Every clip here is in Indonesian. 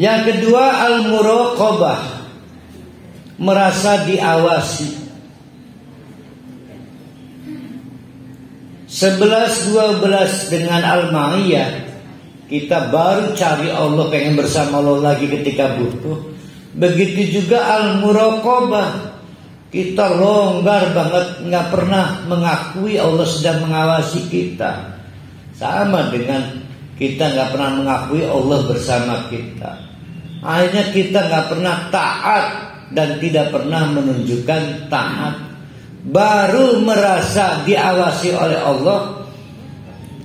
Yang kedua, al-muraqabah, merasa diawasi. 11-12 dengan al-ma'iyah, kita baru cari Allah, pengen bersama Allah lagi ketika butuh. Begitu juga al-muraqabah, kita longgar banget, nggak pernah mengakui Allah sedang mengawasi kita. Sama dengan kita nggak pernah mengakui Allah bersama kita. Akhirnya kita nggak pernah taat dan tidak pernah menunjukkan taat. Baru merasa diawasi oleh Allah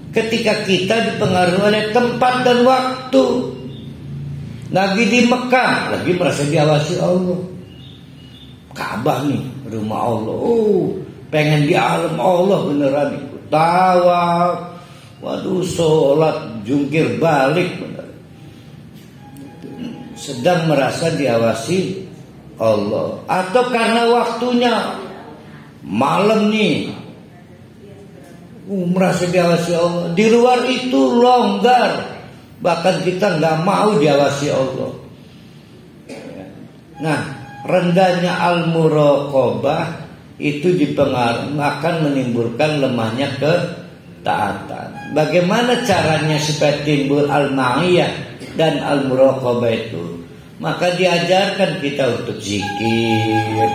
ketika kita dipengaruhi oleh tempat dan waktu. Lagi di Mekah, lagi merasa diawasi Allah. Ka'bah nih, rumah Allah. Pengen di alam Allah beneran. Tawaf, waduh, sholat, jungkir balik bener. Sedang merasa diawasi Allah. Atau karena waktunya malam nih, merasa diawasi Allah. Di luar itu longgar, bahkan kita nggak mau diawasi Allah. Nah, rendahnya al-muraqabah itu akan menimbulkan lemahnya ketaatan. Bagaimana caranya supaya timbul al-ma'iyah dan al-muraqabah itu? Maka diajarkan kita untuk zikir,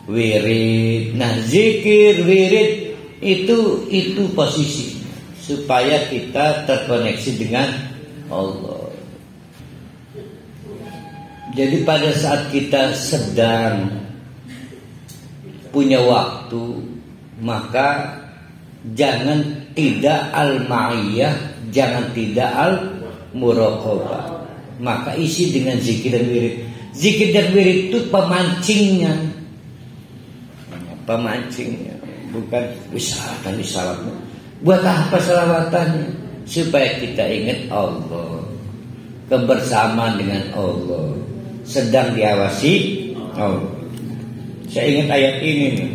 wirid. Nah, zikir, wirid itu posisi supaya kita terkoneksi dengan Allah. Jadi pada saat kita sedang punya waktu, maka jangan tidak al-ma'iyah, jangan tidak al-muraqabah. Maka isi dengan zikir dan wirid. Zikir dan wirid itu pemancingnya. Pemancingnya, bukan wissalatan. Buat apa salawatannya? Supaya kita ingat Allah, kebersamaan dengan Allah, sedang diawasi Allah. Saya ingat ayat ini nih,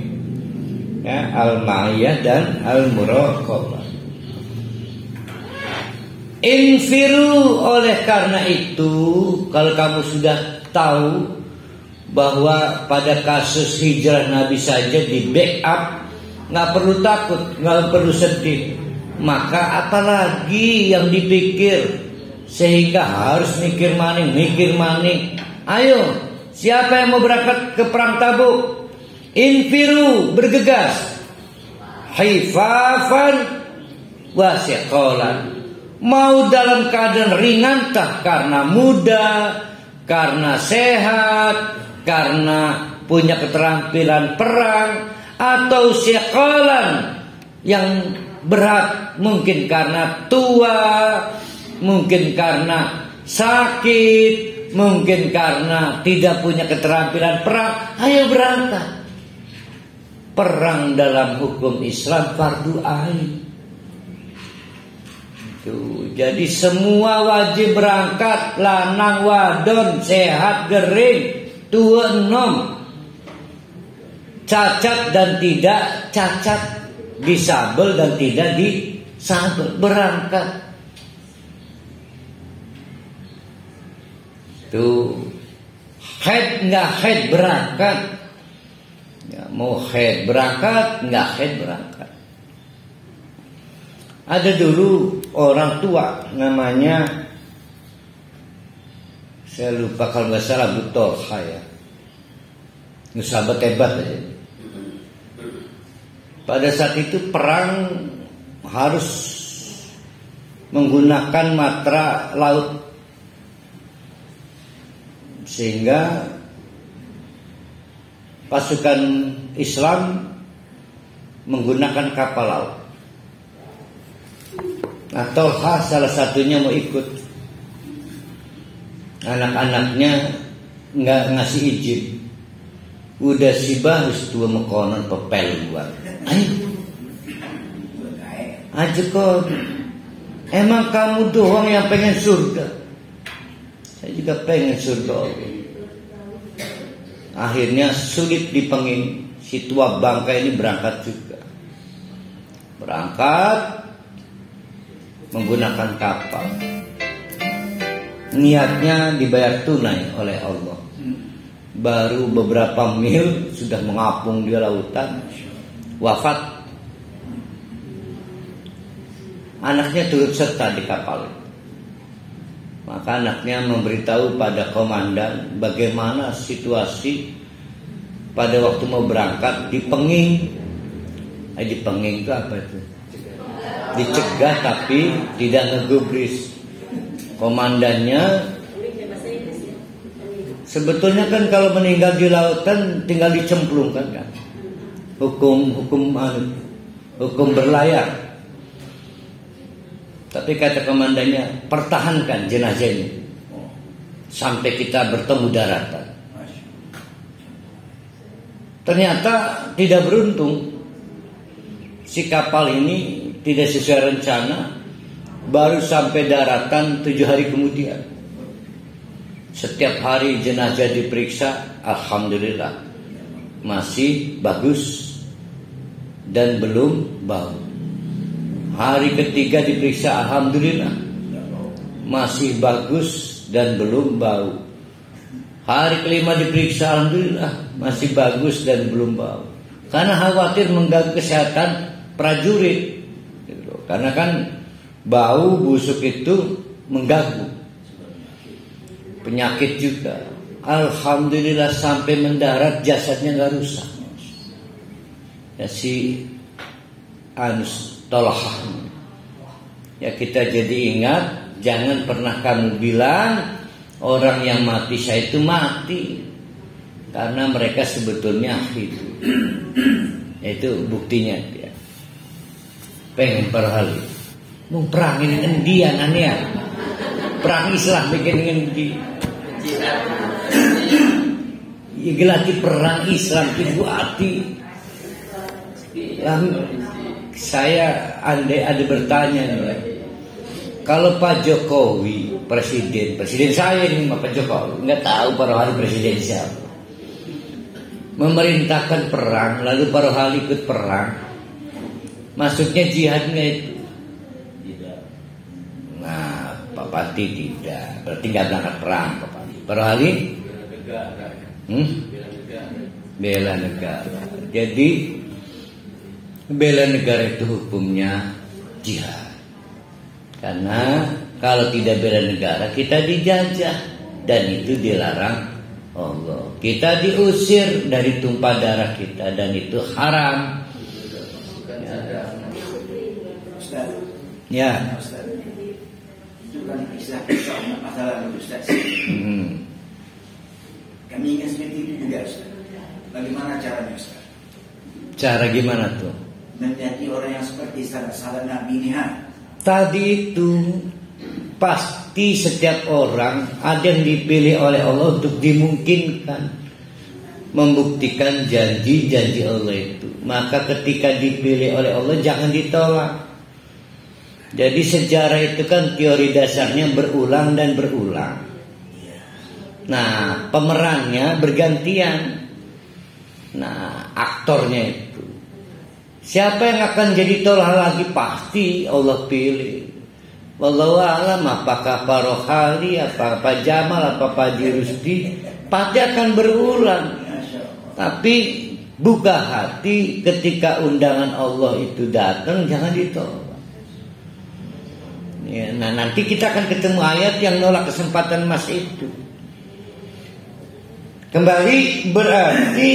ya, al-ma'iyah dan al-muraqabah. Infiru, oleh karena itu, kalau kamu sudah tahu bahwa pada kasus hijrah Nabi saja di backup, nggak perlu takut, nggak perlu sedih, maka apalagi yang dipikir sehingga harus mikir maning. Ayo, siapa yang mau berangkat ke perang Tabuk? Infiru, bergegas, hifafan wasiqalan. Mau dalam keadaan ringan tak karena muda, karena sehat, karena punya keterampilan perang, atau siqalan yang berat, mungkin karena tua, mungkin karena sakit, mungkin karena tidak punya keterampilan perang. Ayo berangkat. Perang dalam hukum Islam fardu ain. Jadi semua wajib berangkat, lanang wadon, sehat gering, tua enom, cacat dan tidak cacat, disabel dan tidak disabel, berangkat. Tuh, head nggak head berangkat, ya, mau head berangkat, nggak head berangkat. Ada dulu orang tua namanya, saya lupa kalau nggak salah, Abu Tolha ya, sahabat hebat aja. Pada saat itu perang harus menggunakan matra laut, sehingga pasukan Islam menggunakan kapal laut. Nah, Tolha salah satunya mau ikut. Anak-anaknya nggak ngasih izin. Udah sibah wis tua mekonon pepel luar. Aja kok. Emang kamu doang yang pengen surga? Saya juga pengen surga. Akhirnya sulit dipenging. Si tua bangka ini berangkat juga. Berangkat menggunakan kapal. Niatnya dibayar tunai oleh Allah. Baru beberapa mil sudah mengapung di lautan, wafat. Anaknya turut serta di kapal. Maka anaknya memberitahu pada komandan bagaimana situasi pada waktu mau berangkat. Dipenging. Dipenging itu apa itu? Dicegah tapi tidak ngegubris. Komandannya sebetulnya kan kalau meninggal di lautan tinggal dicemplungkan kan. Hukum berlayar. Tapi kata komandannya, pertahankan jenazah ini sampai kita bertemu daratan. Ternyata tidak beruntung. Si kapal ini tidak sesuai rencana. Baru sampai daratan 7 hari kemudian. Setiap hari jenazah diperiksa, alhamdulillah masih bagus dan belum bau. Hari ketiga diperiksa, alhamdulillah masih bagus dan belum bau. Hari kelima diperiksa, alhamdulillah masih bagus dan belum bau. Karena khawatir mengganggu kesehatan prajurit. Karena kan bau busuk itu mengganggu, penyakit juga. Alhamdulillah sampai mendarat jasadnya nggak rusak. Ya si Anus Tolahah. Ya kita jadi ingat, jangan pernah kamu bilang orang yang mati saya itu mati, karena mereka sebetulnya hidup. Itu buktinya dia pengen perhali. Mau perang ini endian aneh. Perang Islam bikin endi. Ya gelati perang Islam ibu hati. Saya andai ada bertanya nih, kalau Pak Jokowi presiden saya ini Pak Jokowi, nggak tahu para hari presiden siapa, memerintahkan perang lalu para hari ikut perang, maksudnya jihadnya itu. Nah, Pak Pati tidak, berarti nggak berangkat perang Pak Pati. Para hari bela negara. Jadi bela negara itu hukumnya jihad. Karena kalau tidak bela negara kita dijajah dan itu dilarang Allah. Kita diusir dari tumpah darah kita dan itu haram. Ya. Itu kan kisah masalah Ustaz. Kami ingin seperti itu juga Ustaz. Bagaimana caranya Ustaz? Cara gimana tuh? Menjadi orang yang seperti salah Nabi Nuh. Tadi itu pasti setiap orang ada yang dipilih oleh Allah untuk dimungkinkan membuktikan janji-janji Allah itu. Maka ketika dipilih oleh Allah jangan ditolak. Jadi sejarah itu kan teori dasarnya berulang dan berulang. Nah, pemerannya bergantian. Nah, aktornya itu. Siapa yang akan jadi tolak lagi pasti Allah pilih. Wallahu a'lam, apakah Pak Rohali, apakah Pak Jamal, apakah Pak Jirusti, pasti akan berulang. Tapi buka hati ketika undangan Allah itu datang, jangan ditolak. Ya, nah nanti kita akan ketemu ayat yang nolak kesempatan emas itu. Kembali berarti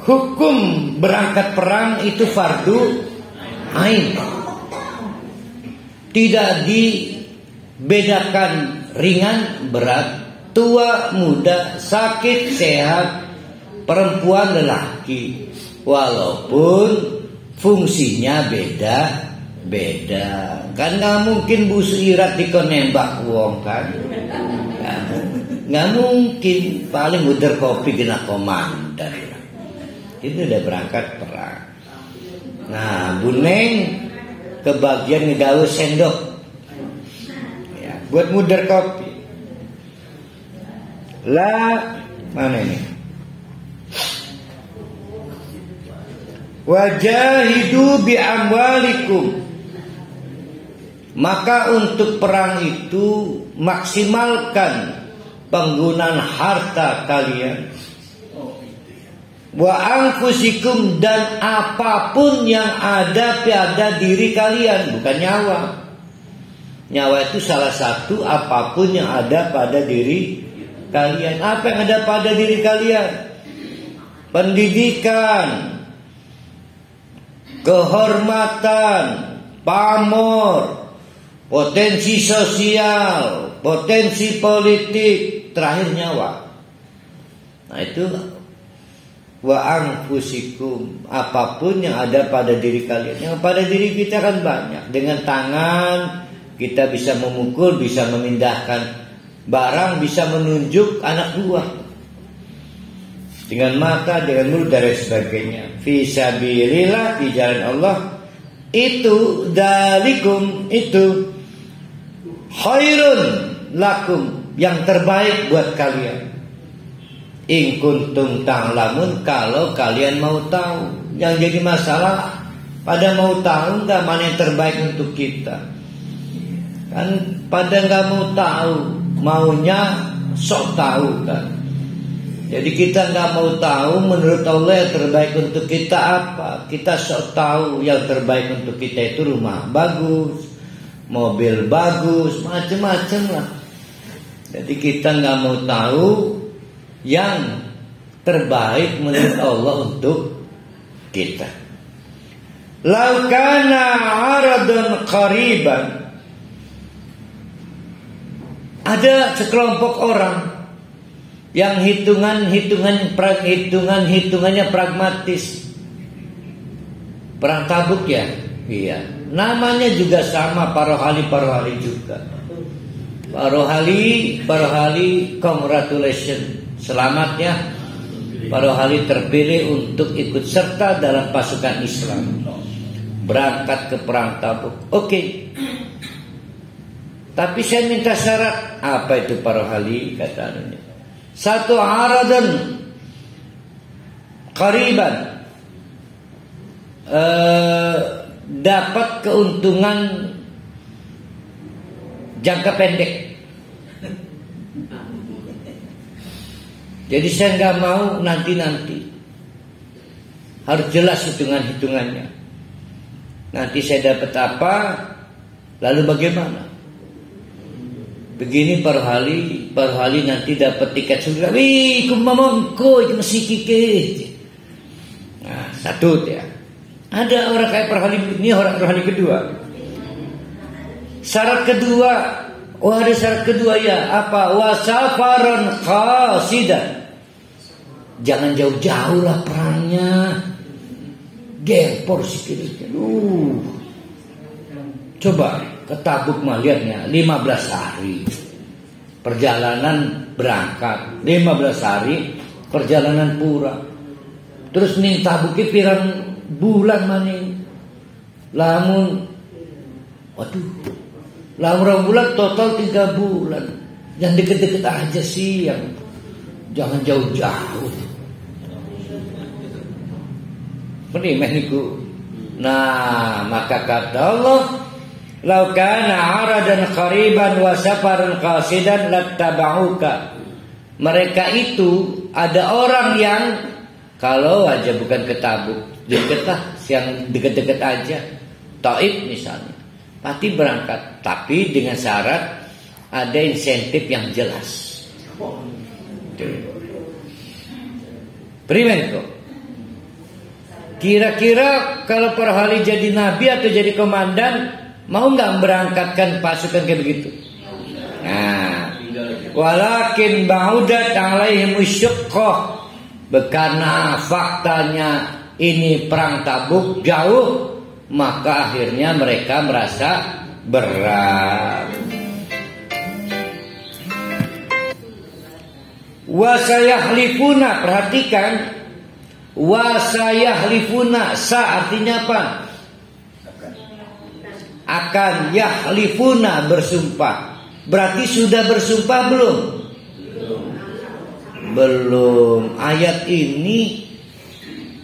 hukum berangkat perang itu fardu ain. Tidak dibedakan ringan berat, tua muda, sakit sehat, perempuan lelaki, walaupun fungsinya beda. Kan nggak mungkin Bu Suirat nembak wong kan, nggak mungkin. Paling udah kopi kena komandan itu udah berangkat perang. Nah Bu Neng kebagian ngegawe sendok ya, buat muder kopi lah. Mana ini Wajahidu bi amwalikum. Maka untuk perang itu maksimalkan penggunaan harta kalian. Wa anfusikum, dan apapun yang ada pada diri kalian, bukan nyawa. Nyawa itu salah satu apapun yang ada pada diri kalian. Apa yang ada pada diri kalian? Pendidikan, kehormatan, pamor, potensi sosial, potensi politik, terakhir nyawa. Nah itu wa anfusikum, apapun yang ada pada diri kalian. Yang pada diri kita kan banyak. Dengan tangan kita bisa memukul, bisa memindahkan barang, bisa menunjuk anak buah. Dengan mata, dengan mulut, dan sebagainya. Fi sabilillah, di jalan Allah. Itu dalikum, itu khairun lakum, yang terbaik buat kalian. In kuntum ta'lamun, kalau kalian mau tahu. Yang jadi masalah pada mau tahu nggak mana yang terbaik untuk kita. Kan pada nggak mau tahu, maunya sok tahu kan. Jadi kita nggak mau tahu menurut Allah yang terbaik untuk kita apa. Kita sok tahu yang terbaik untuk kita itu rumah bagus, mobil bagus, macam-macam lah. Jadi kita nggak mau tahu yang terbaik menurut Allah untuk kita. Lau kana 'aradan qariban, ada sekelompok orang yang hitungannya pragmatis. Perang Tabuk ya, iya. Namanya juga sama, parohali juga. Parohali, congratulations. Selamat ya, parohali terpilih untuk ikut serta dalam pasukan Islam, berangkat ke perang Tabuk. Oke. Tapi saya minta syarat. Apa itu parohali? Kata anunya, satu aradan qariban, dapat keuntungan jangka pendek. Jadi saya nggak mau nanti. Harus jelas hitungannya. Nanti saya dapat apa, lalu bagaimana? Begini parohali nanti dapat tiket surga. Wih, kumamongko itu masih kike. Nah, satu ya. Ada orang kayak parohali ini, orang parohali kedua. Syarat kedua, ada syarat kedua ya, apa? Wasafaron qasidan. Jangan jauh-jauh lah perangnya. Gempor sikit. Coba ke Tabuk mah lihatnya 15 hari. Perjalanan berangkat 15 hari, perjalanan pura. Terus ning Tabuknya pirang bulan maning. Lamun bulan total 3 bulan. Yang deket-deket aja sih, yang jangan jauh-jauh. Penimeh niku. Nah, maka kata Allah, "Lau kana 'aradan qariban wa safaran qasidan lattaba'uka." Mereka itu ada orang yang kalau aja bukan ke Tabuk, deket lah, yang deket-deket aja, Taif misalnya, pasti berangkat. Tapi dengan syarat ada insentif yang jelas. Primer kok. Kira-kira kalau parohali jadi nabi atau jadi komandan, mau nggak berangkatkan pasukan kayak begitu? Nah, walakin ba'udat 'alaihim musyaqqah, karena faktanya ini perang Tabuk jauh, maka akhirnya mereka merasa berat. Wasayahlifuna, perhatikan. Wasayahlifuna, sa artinya apa? Akan, yahlifuna bersumpah. Berarti sudah bersumpah belum? Belum. Ayat ini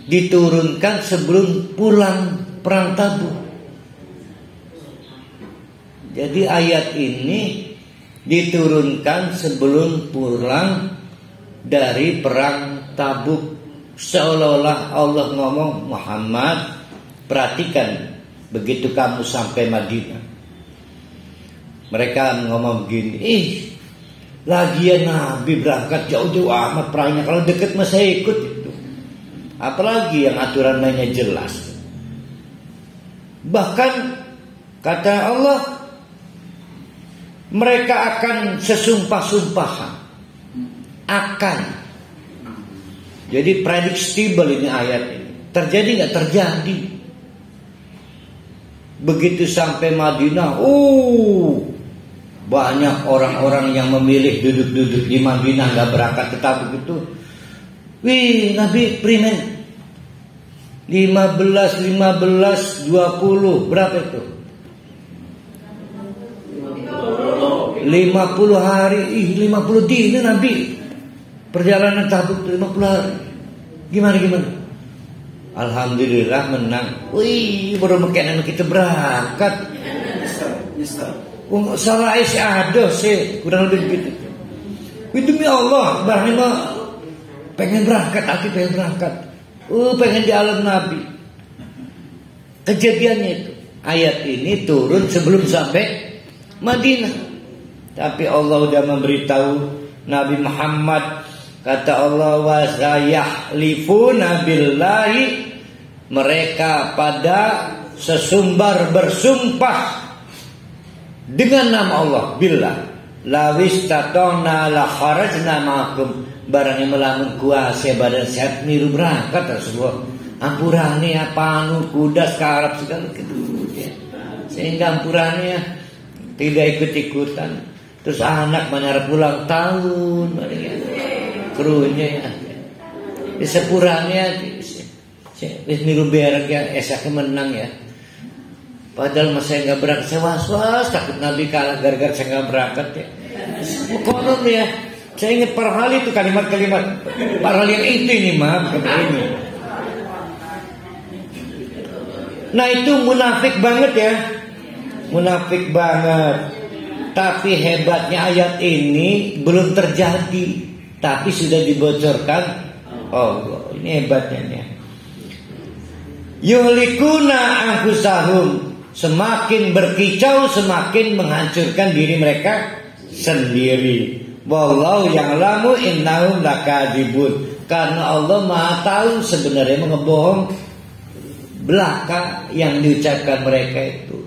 diturunkan sebelum pulang perang Tabuk. Jadi ayat ini diturunkan sebelum pulang dari perang Tabuk. Seolah-olah Allah ngomong, Muhammad, perhatikan begitu kamu sampai Madinah. Mereka ngomong begini, lagian Nabi berangkat jauh-jauh amat perangnya, kalau dekat mah saya ikut itu. Apalagi yang aturan mainnya jelas. Bahkan kata Allah, mereka akan sesumpah-sumpahan. Akan. Jadi predictable ini ayat ini. Terjadi nggak? Terjadi. Begitu sampai Madinah, banyak orang-orang yang memilih duduk-duduk di Madinah, nggak berangkat ke Tabuk itu. Wih, Nabi primen 15, 20, berapa itu? 50 hari, 50 dinar Nabi. Perjalanan Tabuk 50 hari. Gimana? Alhamdulillah menang. Wih, baru makanan kita berangkat. Salah isi ada sih, kurang lebih begitu. Demi Allah, bahwa pengen berangkat, aku pengen berangkat. Pengen di alam Nabi. Kejadiannya itu, ayat ini turun sebelum sampai Madinah. Tapi Allah sudah memberitahu Nabi Muhammad, kata Allah, wa sayahlifuna billahi, mereka pada sesumbar bersumpah dengan nama Allah, billah, lawis tatona la kharajna ma'akum, barang yang melamun kuasa badan sehat niru berangkat Rasulullah. Ampurane apa kuda sekarang segala gitu ya. Sehingga ampurane tidak ikut-ikutan. Terus anak menyarap pulang tahun, krunya ya. Di sepuranya wis niru berek ya, esake menang ya. Padahal masa saya nggak berangkat, saya was-was takut Nabi kalah gara-gara saya nggak berangkat ya. Konon ya, saya ingat parhal itu kalimat-kalimat parhal yang itu ini mah, bukan ini. Nah itu munafik banget ya, munafik banget. Tapi hebatnya ayat ini belum terjadi, tapi sudah dibocorkan. Oh, ini hebatnya nih. Yuhlikuna anfusahum, semakin berkicau semakin menghancurkan diri mereka sendiri. Wallahu ya'lamu innahum lakadzibun, karena Allah Maha tahu sebenarnya ngebohong belaka yang diucapkan mereka itu.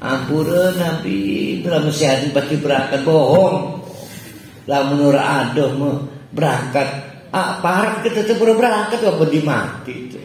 Ampura Nabi dalam sehat pasti berangkat, bohong. Lah menurut adoh berangkat. Parah kita tetap berangkat apa dimati itu.